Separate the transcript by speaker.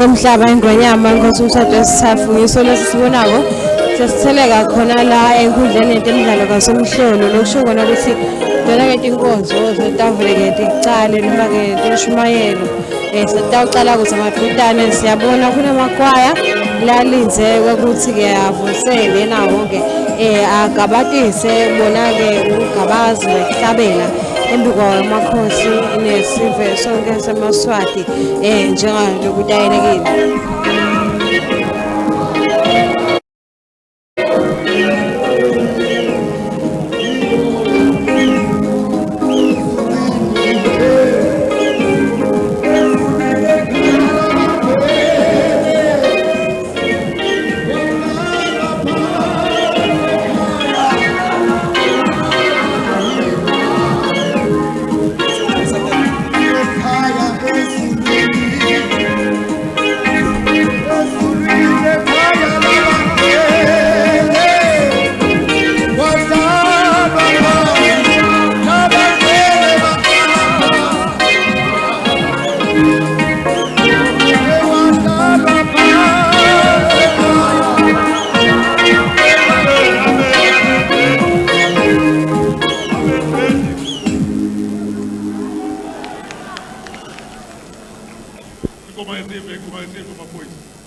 Speaker 1: komhlaba ingonyama inkosi umshado wesithathu ngiso lesibonako sesitheleka khona la enkundleni yemidlalo kaSomhlolo lokusho kona ukuthi lona ke inkonzo zotavule ke icale noma ke ishumayelo sitawucala ukuthi amadodana siyabona kunamakwaya lalinze ukuthi ke avusele nawo ke agabatise bona ke ugabazi wehlabela embikwa amakhosi nesive sonke semaswati njengalokudayenekile.
Speaker 2: Como é sempre, papai.